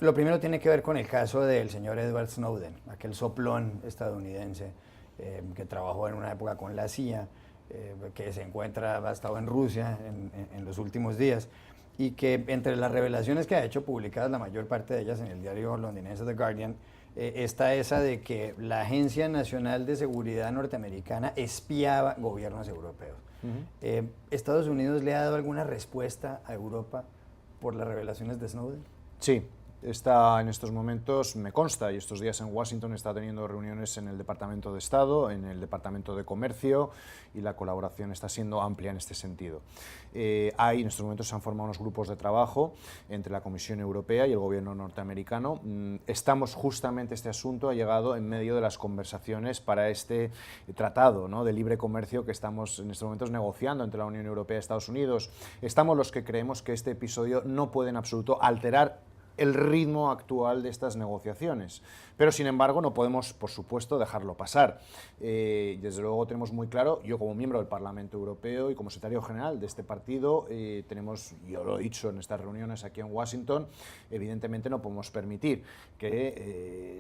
Lo primero tiene que ver con el caso del señor Edward Snowden, aquel soplón estadounidense que trabajó en una época con la CIA, que se encuentra, ha estado en Rusia en los últimos días, y que entre las revelaciones que ha hecho, publicadas la mayor parte de ellas en el diario londinense The Guardian, está esa de que la Agencia Nacional de Seguridad norteamericana espiaba gobiernos europeos. ¿Estados Unidos le ha dado alguna respuesta a Europa por las revelaciones de Snowden? Sí, está en estos momentos, me consta, y estos días en Washington está teniendo reuniones en el Departamento de Estado, en el Departamento de Comercio, y la colaboración está siendo amplia en este sentido. En estos momentos se han formado unos grupos de trabajo entre la Comisión Europea y el gobierno norteamericano. Este asunto ha llegado en medio de las conversaciones para este tratado, ¿no?, de libre comercio que estamos en estos momentos negociando entre la Unión Europea y Estados Unidos. Estamos los que creemos que este episodio no puede en absoluto alterar el ritmo actual de estas negociaciones. Pero, sin embargo, no podemos, por supuesto, dejarlo pasar. Desde luego tenemos muy claro, yo como miembro del Parlamento Europeo y como secretario general de este partido, yo lo he dicho en estas reuniones aquí en Washington, evidentemente no podemos permitir que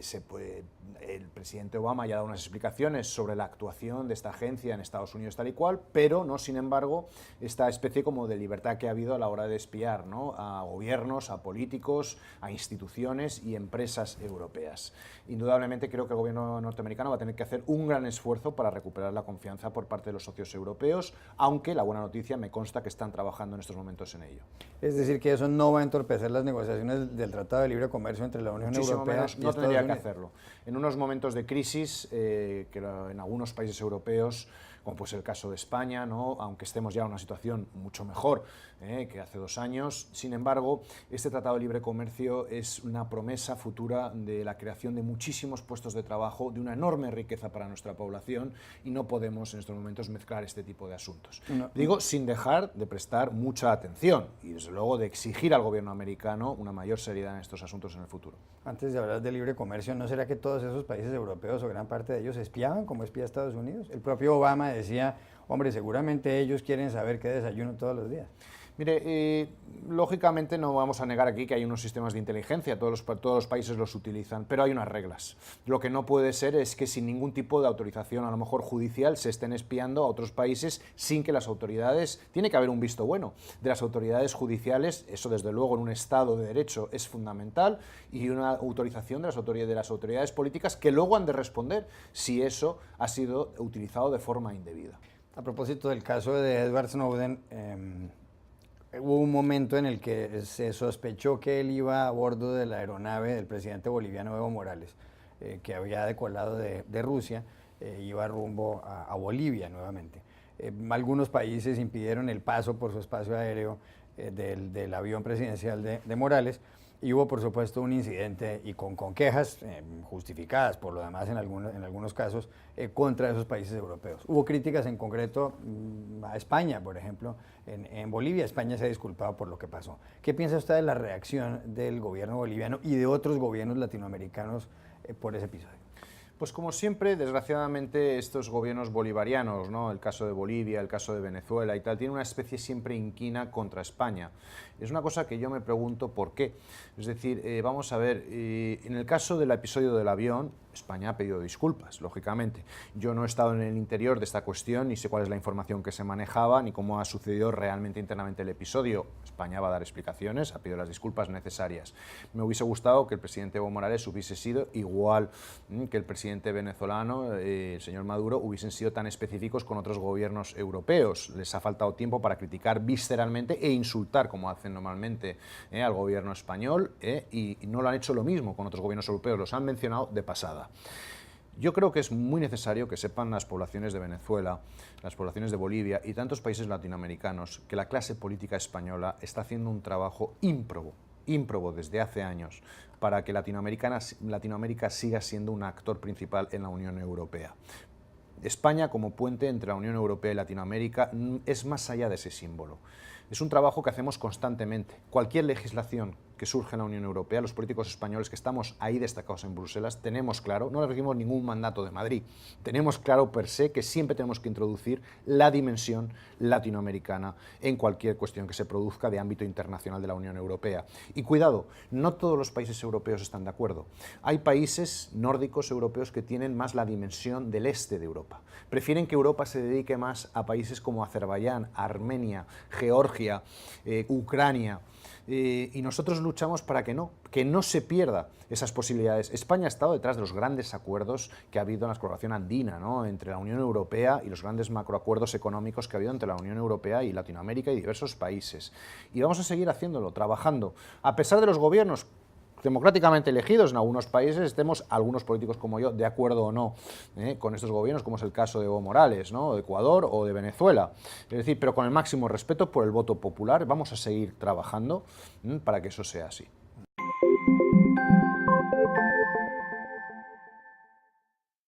el presidente Obama haya dado unas explicaciones sobre la actuación de esta agencia en Estados Unidos tal y cual, pero no, sin embargo, esta especie como de libertad que ha habido a la hora de espiar, ¿no?, a gobiernos, a políticos, a instituciones y empresas europeas. Indudablemente creo que el gobierno norteamericano va a tener que hacer un gran esfuerzo para recuperar la confianza por parte de los socios europeos, aunque la buena noticia me consta que están trabajando en estos momentos en ello. Es decir, que eso no va a entorpecer las negociaciones del Tratado de Libre Comercio entre la Unión Europea y Estados Unidos. No tendría que hacerlo. En unos momentos de crisis, en algunos países europeos, como puede ser el caso de España, ¿no?, aunque estemos ya en una situación mucho mejor que hace 2 años, sin embargo, este Tratado de Libre Comercio es una promesa futura de la creación de muchísimos puestos de trabajo, de una enorme riqueza para nuestra población, y no podemos en estos momentos mezclar este tipo de asuntos. Digo, sin dejar de prestar mucha atención y, desde luego, de exigir al gobierno americano una mayor seriedad en estos asuntos en el futuro. Antes de hablar de libre comercio, ¿no será que todos esos países europeos o gran parte de ellos espiaban como espía Estados Unidos? El propio Obama decía, hombre, seguramente ellos quieren saber qué desayuno todos los días. Mire, lógicamente no vamos a negar aquí que hay unos sistemas de inteligencia, todos los países los utilizan, pero hay unas reglas. Lo que no puede ser es que sin ningún tipo de autorización, a lo mejor judicial, se estén espiando a otros países sin que las autoridades, tiene que haber un visto bueno de las autoridades judiciales, eso desde luego en un Estado de Derecho es fundamental, y una autorización de las autoridades políticas que luego han de responder si eso ha sido utilizado de forma indebida. A propósito del caso de Edward Snowden, hubo un momento en el que se sospechó que él iba a bordo de la aeronave del presidente boliviano Evo Morales, que había decolado de Rusia, iba rumbo a Bolivia nuevamente. Algunos países impidieron el paso por su espacio aéreo del avión presidencial de Morales, y hubo, por supuesto, un incidente y con quejas justificadas, por lo demás, en algunos casos, contra esos países europeos. Hubo críticas en concreto a España, por ejemplo, en Bolivia. España se ha disculpado por lo que pasó. ¿Qué piensa usted de la reacción del gobierno boliviano y de otros gobiernos latinoamericanos por ese episodio? Pues como siempre, desgraciadamente, estos gobiernos bolivarianos, ¿no?, el caso de Bolivia, el caso de Venezuela y tal, tienen una especie siempre inquina contra España. Es una cosa que yo me pregunto por qué. Es decir, vamos a ver, en el caso del episodio del avión, España ha pedido disculpas, lógicamente. Yo no he estado en el interior de esta cuestión, ni sé cuál es la información que se manejaba, ni cómo ha sucedido realmente internamente el episodio. España va a dar explicaciones, ha pedido las disculpas necesarias. Me hubiese gustado que el presidente Evo Morales hubiese sido igual que el presidente venezolano, el señor Maduro, hubiesen sido tan específicos con otros gobiernos europeos. Les ha faltado tiempo para criticar visceralmente e insultar, como hacen normalmente, al gobierno español, y no lo han hecho lo mismo con otros gobiernos europeos, los han mencionado de pasada. Yo creo que es muy necesario que sepan las poblaciones de Venezuela, las poblaciones de Bolivia y tantos países latinoamericanos que la clase política española está haciendo un trabajo ímprobo desde hace años para que Latinoamérica siga siendo un actor principal en la Unión Europea. España, como puente entre la Unión Europea y Latinoamérica, es más allá de ese símbolo. Es un trabajo que hacemos constantemente. Cualquier legislación que surge en la Unión Europea, los políticos españoles que estamos ahí destacados en Bruselas, tenemos claro, no recibimos ningún mandato de Madrid, tenemos claro per se que siempre tenemos que introducir la dimensión latinoamericana en cualquier cuestión que se produzca de ámbito internacional de la Unión Europea. Y cuidado, no todos los países europeos están de acuerdo. Hay países nórdicos europeos que tienen más la dimensión del este de Europa. Prefieren que Europa se dedique más a países como Azerbaiyán, Armenia, Georgia, Ucrania. Y nosotros luchamos para que no se pierda esas posibilidades. España ha estado detrás de los grandes acuerdos que ha habido en la colaboración andina, ¿no?, entre la Unión Europea y los grandes macroacuerdos económicos que ha habido entre la Unión Europea y Latinoamérica y diversos países. Y vamos a seguir haciéndolo, trabajando, a pesar de los gobiernos democráticamente elegidos en algunos países, estemos algunos políticos como yo de acuerdo o no con estos gobiernos, como es el caso de Evo Morales, ¿no?, de Ecuador o de Venezuela. Es decir, pero con el máximo respeto por el voto popular, vamos a seguir trabajando para que eso sea así.